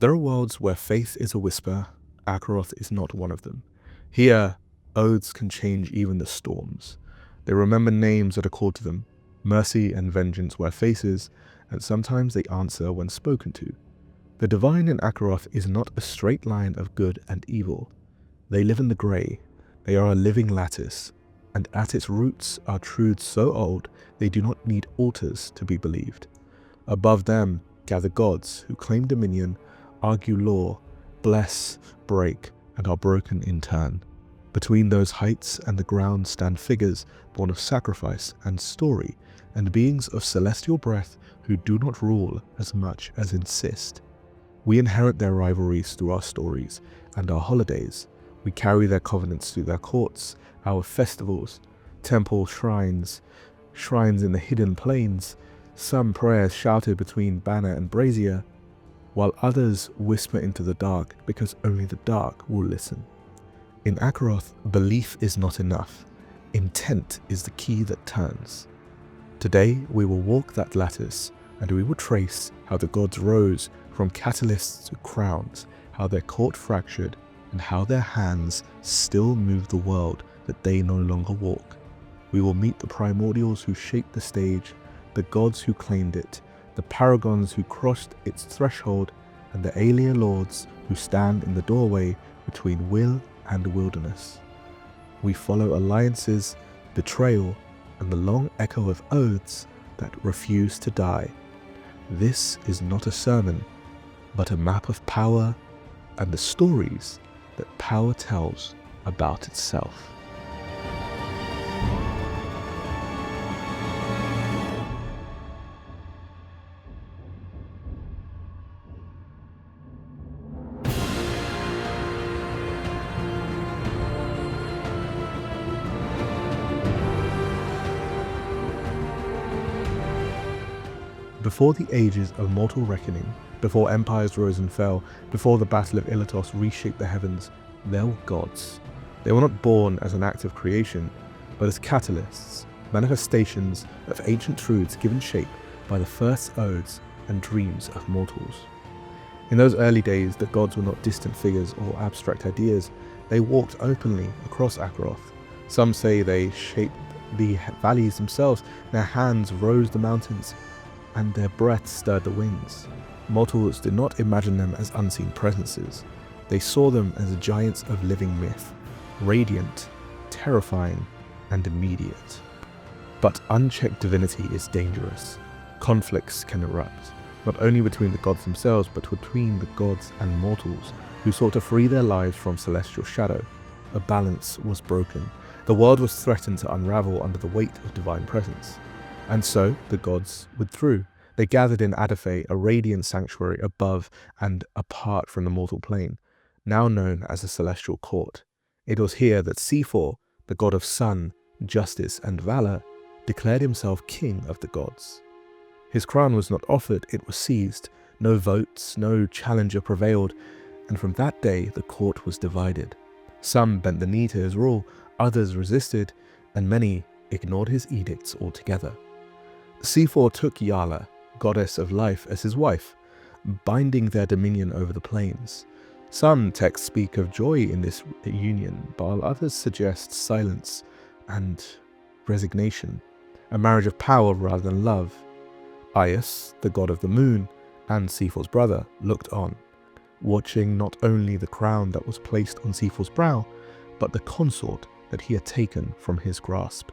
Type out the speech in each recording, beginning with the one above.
There are worlds where faith is a whisper. Akeroth is not one of them. Here, oaths can change even the storms. They remember names that are called to them. Mercy and vengeance wear faces, and sometimes they answer when spoken to. The divine in Akeroth is not a straight line of good and evil. They live in the grey. They are a living lattice, and at its roots are truths so old they do not need altars to be believed. Above them gather gods who claim dominion, argue law, bless, break, and are broken in turn. Between those heights and the ground stand figures born of sacrifice and story, and beings of celestial breath who do not rule as much as insist. We inherit their rivalries through our stories and our holidays. We carry their covenants through their courts, our festivals, temple shrines in the hidden plains, some prayers shouted between banner and brazier, while others whisper into the dark because only the dark will listen. In Akeroth, belief is not enough. Intent is the key that turns. Today, we will walk that lattice, and we will trace how the gods rose from catalysts to crowns, how their court fractured, and how their hands still move the world that they no longer walk. We will meet the Primordials who shaped the stage, the gods who claimed it, the Paragons who crossed its threshold, and the Eilir Lords who stand in the doorway between will and wilderness. We follow alliances, betrayal, and the long echo of oaths that refuse to die. This is not a sermon, but a map of power and the stories that power tells about itself. Before the ages of mortal reckoning, before empires rose and fell, before the Battle of Illatos reshaped the heavens, there were gods. They were not born as an act of creation, but as catalysts, manifestations of ancient truths given shape by the first oaths and dreams of mortals. In those early days, the gods were not distant figures or abstract ideas. They walked openly across Akeroth. Some say they shaped the valleys themselves, their hands rose the mountains, and their breath stirred the winds. Mortals did not imagine them as unseen presences. They saw them as giants of living myth, radiant, terrifying, and immediate. But unchecked divinity is dangerous. Conflicts can erupt, not only between the gods themselves, but between the gods and mortals who sought to free their lives from celestial shadow. A balance was broken. The world was threatened to unravel under the weight of divine presence. And so the gods withdrew. They gathered in Adafe, a radiant sanctuary above and apart from the mortal plane, now known as the Celestial Court. It was here that Seafor, the god of sun, justice, and valor, declared himself king of the gods. His crown was not offered, it was seized. No votes, no challenger prevailed, and from that day the court was divided. Some bent the knee to his rule, others resisted, and many ignored his edicts altogether. Seafor took Yala, goddess of life, as his wife, binding their dominion over the plains. Some texts speak of joy in this union, while others suggest silence and resignation, a marriage of power rather than love. Aias, the god of the moon, and Seafor's brother, looked on, watching not only the crown that was placed on Seafor's brow, but the consort that he had taken from his grasp.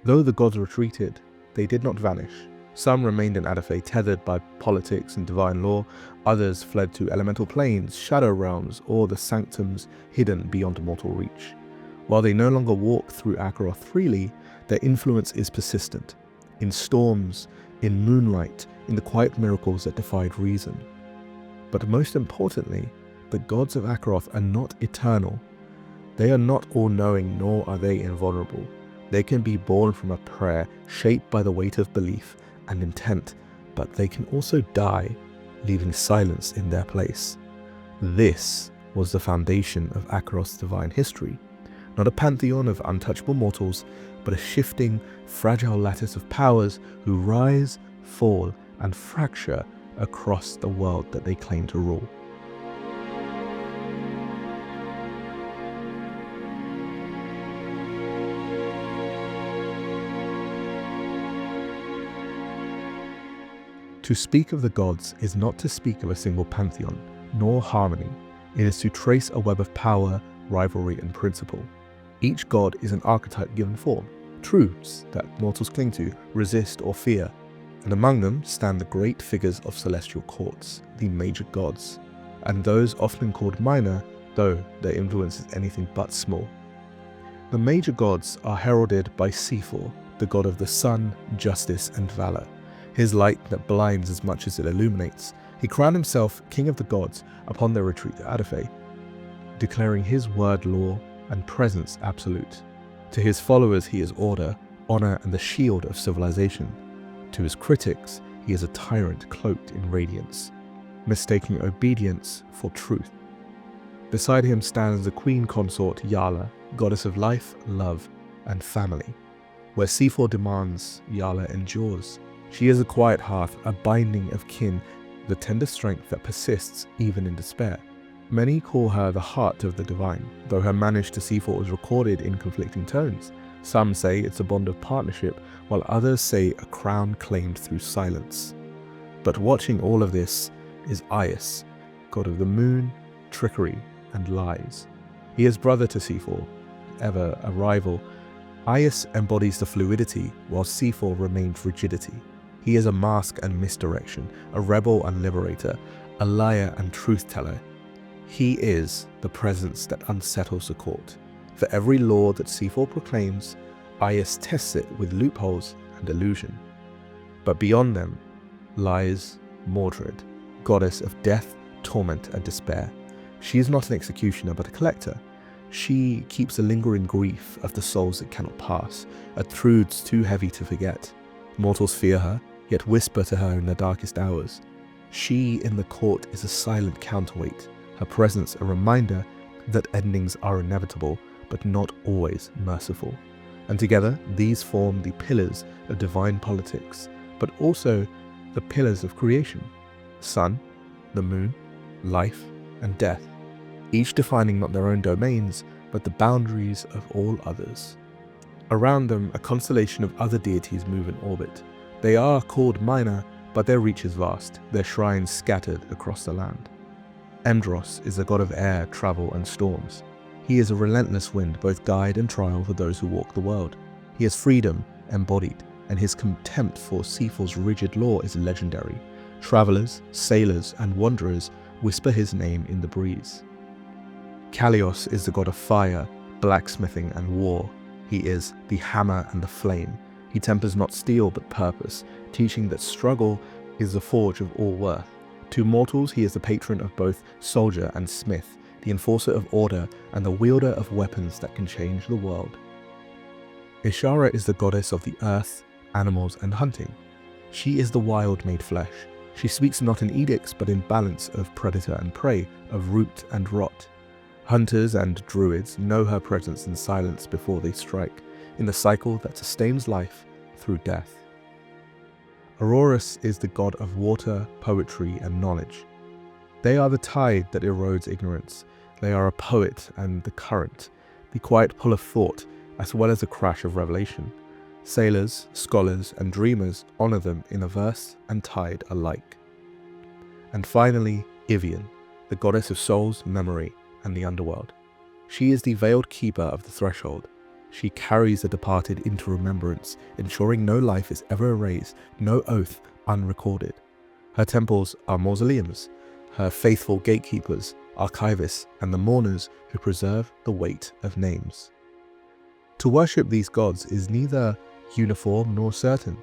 Though the gods retreated, they did not vanish. Some remained in Adafe tethered by politics and divine law, others fled to elemental planes, shadow realms, or the sanctums hidden beyond mortal reach. While they no longer walk through Akeroth freely, their influence is persistent, in storms, in moonlight, in the quiet miracles that defied reason. But most importantly, the gods of Akeroth are not eternal. They are not all-knowing, nor are they invulnerable. They can be born from a prayer shaped by the weight of belief and intent, but they can also die, leaving silence in their place. This was the foundation of Akeroth's divine history, not a pantheon of untouchable mortals, but a shifting, fragile lattice of powers who rise, fall, and fracture across the world that they claim to rule. To speak of the gods is not to speak of a single pantheon, nor harmony. It is to trace a web of power, rivalry, and principle. Each god is an archetype given form, truths that mortals cling to, resist, or fear. And among them stand the great figures of celestial courts, the major gods, and those often called minor, though their influence is anything but small. The major gods are heralded by Seafor, the god of the sun, justice, and valor. His light that blinds as much as it illuminates. He crowned himself king of the gods upon their retreat to Adafe, declaring his word law and presence absolute. To his followers he is order, honor, and the shield of civilization. To his critics he is a tyrant cloaked in radiance, mistaking obedience for truth. Beside him stands the queen consort Yala, goddess of life, love, and family. Where Seafor demands, Yala endures. She is a quiet hearth, a binding of kin, the tender strength that persists even in despair. Many call her the heart of the divine, though her marriage to Seafor is recorded in conflicting tones. Some say it's a bond of partnership, while others say a crown claimed through silence. But watching all of this is Aias, god of the moon, trickery, and lies. He is brother to Seafor, ever a rival. Aias embodies the fluidity, while Seafor remains rigidity. He is a mask and misdirection, a rebel and liberator, a liar and truth-teller. He is the presence that unsettles the court. For every law that Seafor proclaims, Aias tests it with loopholes and illusion. But beyond them lies Mordred, goddess of death, torment, and despair. She is not an executioner, but a collector. She keeps a lingering grief of the souls that cannot pass, a truths too heavy to forget. Mortals fear her, yet whisper to her in the darkest hours. She in the court is a silent counterweight, her presence a reminder that endings are inevitable, but not always merciful. And together, these form the pillars of divine politics, but also the pillars of creation: sun, the moon, life, and death, each defining not their own domains, but the boundaries of all others. Around them, a constellation of other deities move in orbit. They are called minor, but their reach is vast, their shrines scattered across the land. Emdros is a god of air, travel, and storms. He is a relentless wind, both guide and trial for those who walk the world. He is freedom embodied, and his contempt for Seafor's rigid law is legendary. Travelers, sailors, and wanderers whisper his name in the breeze. Kalios is the god of fire, blacksmithing, and war. He is the hammer and the flame. He tempers not steel but purpose, teaching that struggle is the forge of all worth. To mortals he is the patron of both soldier and smith, the enforcer of order and the wielder of weapons that can change the world. Ishara is the goddess of the earth, animals, and hunting. She is the wild made flesh. She speaks not in edicts but in balance of predator and prey, of root and rot. Hunters and druids know her presence in silence before they strike, in the cycle that sustains life through death. Aurorus is the god of water, poetry, and knowledge. They are the tide that erodes ignorance. They are a poet and the current, the quiet pull of thought, as well as the crash of revelation. Sailors, scholars, and dreamers honor them in a verse and tide alike. And finally, Ivian, the goddess of souls, memory, and the underworld. She is the veiled keeper of the threshold. She carries the departed into remembrance, ensuring no life is ever erased, no oath unrecorded. Her temples are mausoleums, her faithful gatekeepers, archivists, and the mourners who preserve the weight of names. To worship these gods is neither uniform nor certain.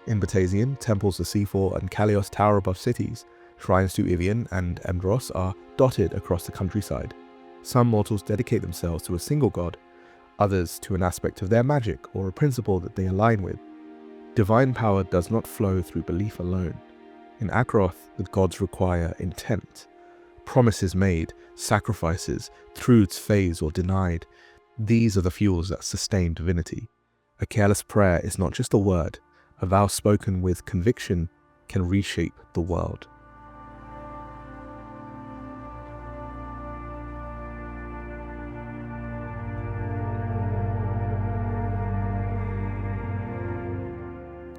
In Batasian, temples to Seafor and Kalios tower above cities. Shrines to Ivian and Emdros are dotted across the countryside. Some mortals dedicate themselves to a single god, others to an aspect of their magic or a principle that they align with. Divine power does not flow through belief alone. In Akeroth, the gods require intent. Promises made, sacrifices, truths phased or denied. These are the fuels that sustain divinity. A careless prayer is not just a word. A vow spoken with conviction can reshape the world.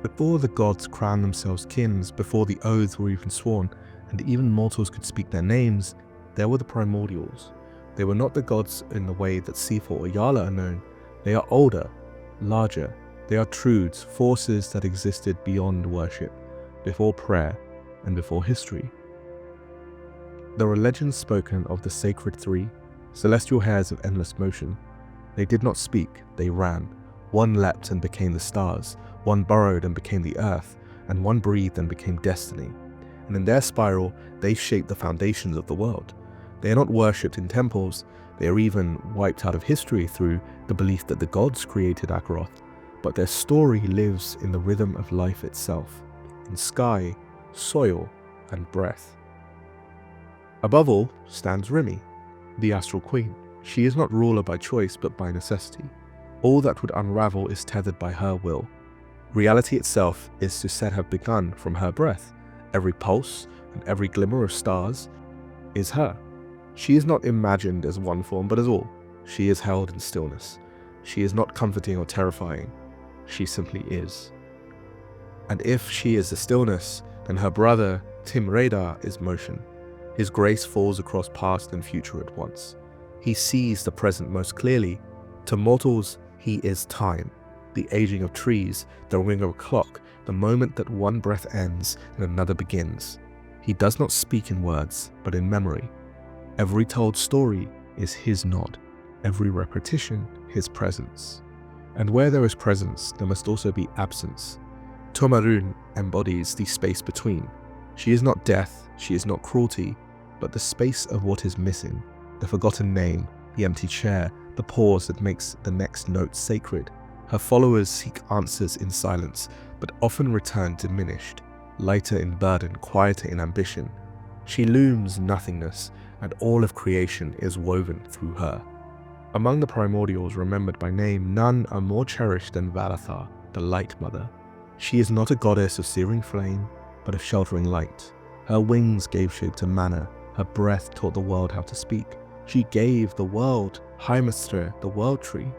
Before the gods crowned themselves kings, before the oaths were even sworn, and even mortals could speak their names, there were the Primordials. They were not the gods in the way that Seafor or Yala are known. They are older, larger. They are truths, forces that existed beyond worship, before prayer, and before history. There are legends spoken of the Sacred Three, celestial hairs of endless motion. They did not speak, they ran. One leapt and became the stars, one burrowed and became the earth, and one breathed and became destiny. And in their spiral, they shaped the foundations of the world. They are not worshipped in temples, they are even wiped out of history through the belief that the gods created Akeroth, but their story lives in the rhythm of life itself, in sky, soil, and breath. Above all stands Rimi, the astral queen. She is not ruler by choice but by necessity. All that would unravel is tethered by her will. Reality itself is to have begun from her breath. Every pulse and every glimmer of stars is her. She is not imagined as one form but as all. She is held in stillness. She is not comforting or terrifying. She simply is. And if she is the stillness, then her brother Timredar is motion. His grace falls across past and future at once. He sees the present most clearly. To mortals, he is time, the aging of trees, the ring of a clock, the moment that one breath ends and another begins. He does not speak in words, but in memory. Every told story is his nod, every repetition his presence. And where there is presence, there must also be absence. Tomarun embodies the space between. She is not death, she is not cruelty, but the space of what is missing, the forgotten name, the empty chair, the pause that makes the next note sacred. Her followers seek answers in silence, but often return diminished, lighter in burden, quieter in ambition. She looms nothingness, and all of creation is woven through her. Among the Primordials remembered by name, none are more cherished than Valathar, the Light Mother. She is not a goddess of searing flame, but of sheltering light. Her wings gave shape to manna, her breath taught the world how to speak. She gave the world Heimistre, the world tree.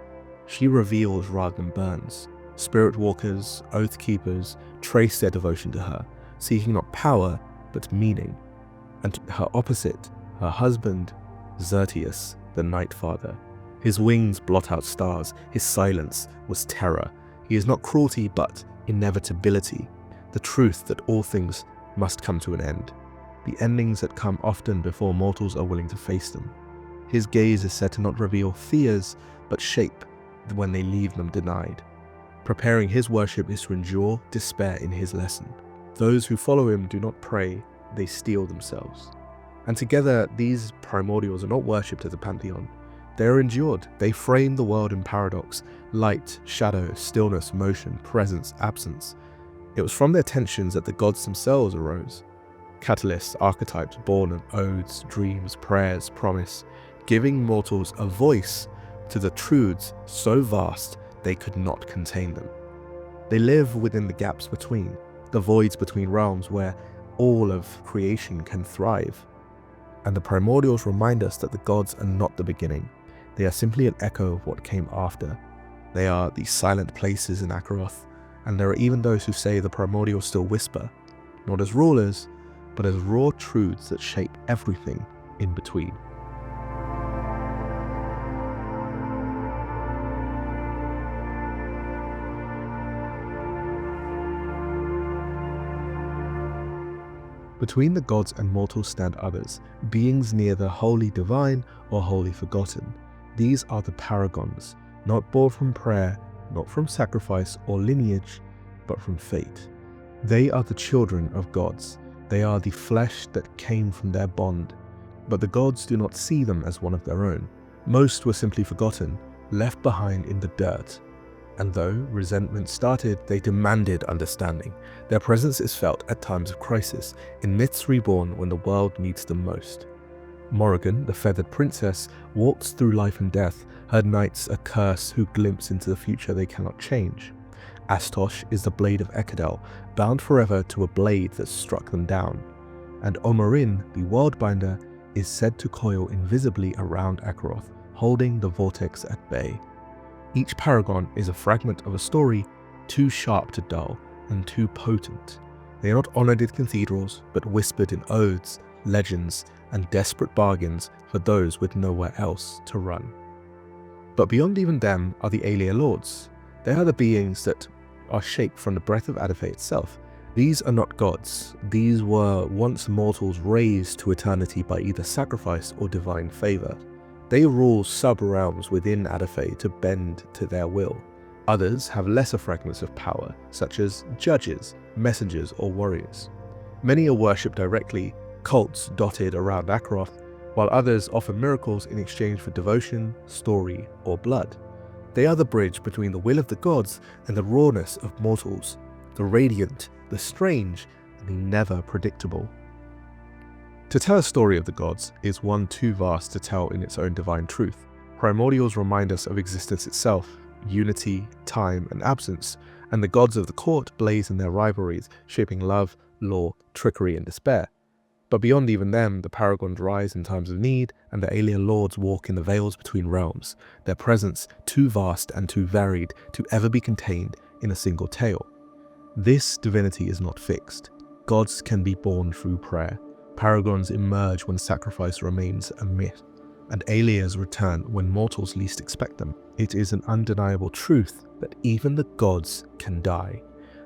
She reveals rather than burns. Spirit walkers, oath keepers trace their devotion to her, seeking not power, but meaning. And her opposite, her husband, Xertius, the Night Father. His wings blot out stars, his silence was terror. He is not cruelty, but inevitability, the truth that all things must come to an end, the endings that come often before mortals are willing to face them. His gaze is said to not reveal fears, but shape when they leave them denied. Preparing his worship is to endure despair in his lesson. Those who follow him do not pray, they steel themselves. And together, these primordials are not worshipped as a pantheon. They are endured. They frame the world in paradox, light, shadow, stillness, motion, presence, absence. It was from their tensions that the gods themselves arose. Catalysts, archetypes born of oaths, dreams, prayers, promise, giving mortals a voice to the truths so vast they could not contain them. They live within the gaps between, the voids between realms where all of creation can thrive. And the primordials remind us that the gods are not the beginning. They are simply an echo of what came after. They are the silent places in Akeroth, and there are even those who say the primordials still whisper, not as rulers, but as raw truths that shape everything in between. Between the gods and mortals stand others, beings neither wholly divine or wholly forgotten. These are the Paragons, not born from prayer, not from sacrifice or lineage, but from fate. They are the children of gods. They are the flesh that came from their bond. But the gods do not see them as one of their own. Most were simply forgotten, left behind in the dirt. And though resentment started, they demanded understanding. Their presence is felt at times of crisis, in myths reborn when the world needs them most. Morrigan, the feathered princess, walks through life and death, her knights a curse who glimpse into the future they cannot change. Astosh is the blade of Ekadel, bound forever to a blade that struck them down. And Omarin, the worldbinder, is said to coil invisibly around Akeroth, holding the vortex at bay. Each paragon is a fragment of a story too sharp to dull, and too potent. They are not honoured in cathedrals, but whispered in odes, legends, and desperate bargains for those with nowhere else to run. But beyond even them are the Eilir Lords. They are the beings that are shaped from the breath of Adathe itself. These are not gods. These were once mortals raised to eternity by either sacrifice or divine favour. They rule sub-realms within Adathe to bend to their will. Others have lesser fragments of power, such as judges, messengers, or warriors. Many are worshipped directly, cults dotted around Akeroth, while others offer miracles in exchange for devotion, story, or blood. They are the bridge between the will of the gods and the rawness of mortals, the radiant, the strange, and the never predictable. To tell a story of the gods is one too vast to tell in its own divine truth. Primordials remind us of existence itself, unity, time, and absence, and the gods of the court blaze in their rivalries, shaping love, law, trickery, and despair. But beyond even them, the Paragons rise in times of need, and the Eilir Lords walk in the veils between realms, their presence too vast and too varied to ever be contained in a single tale. This divinity is not fixed. Gods can be born through prayer. Paragons emerge when sacrifice remains a myth, and Eilirs return when mortals least expect them. It is an undeniable truth that even the gods can die.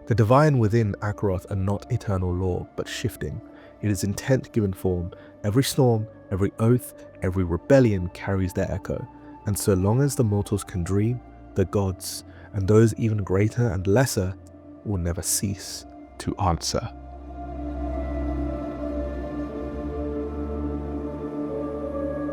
The divine within Akeroth are not eternal law, but shifting. It is intent given form. Every storm, every oath, every rebellion carries their echo. And so long as the mortals can dream, the gods, and those even greater and lesser, will never cease to answer.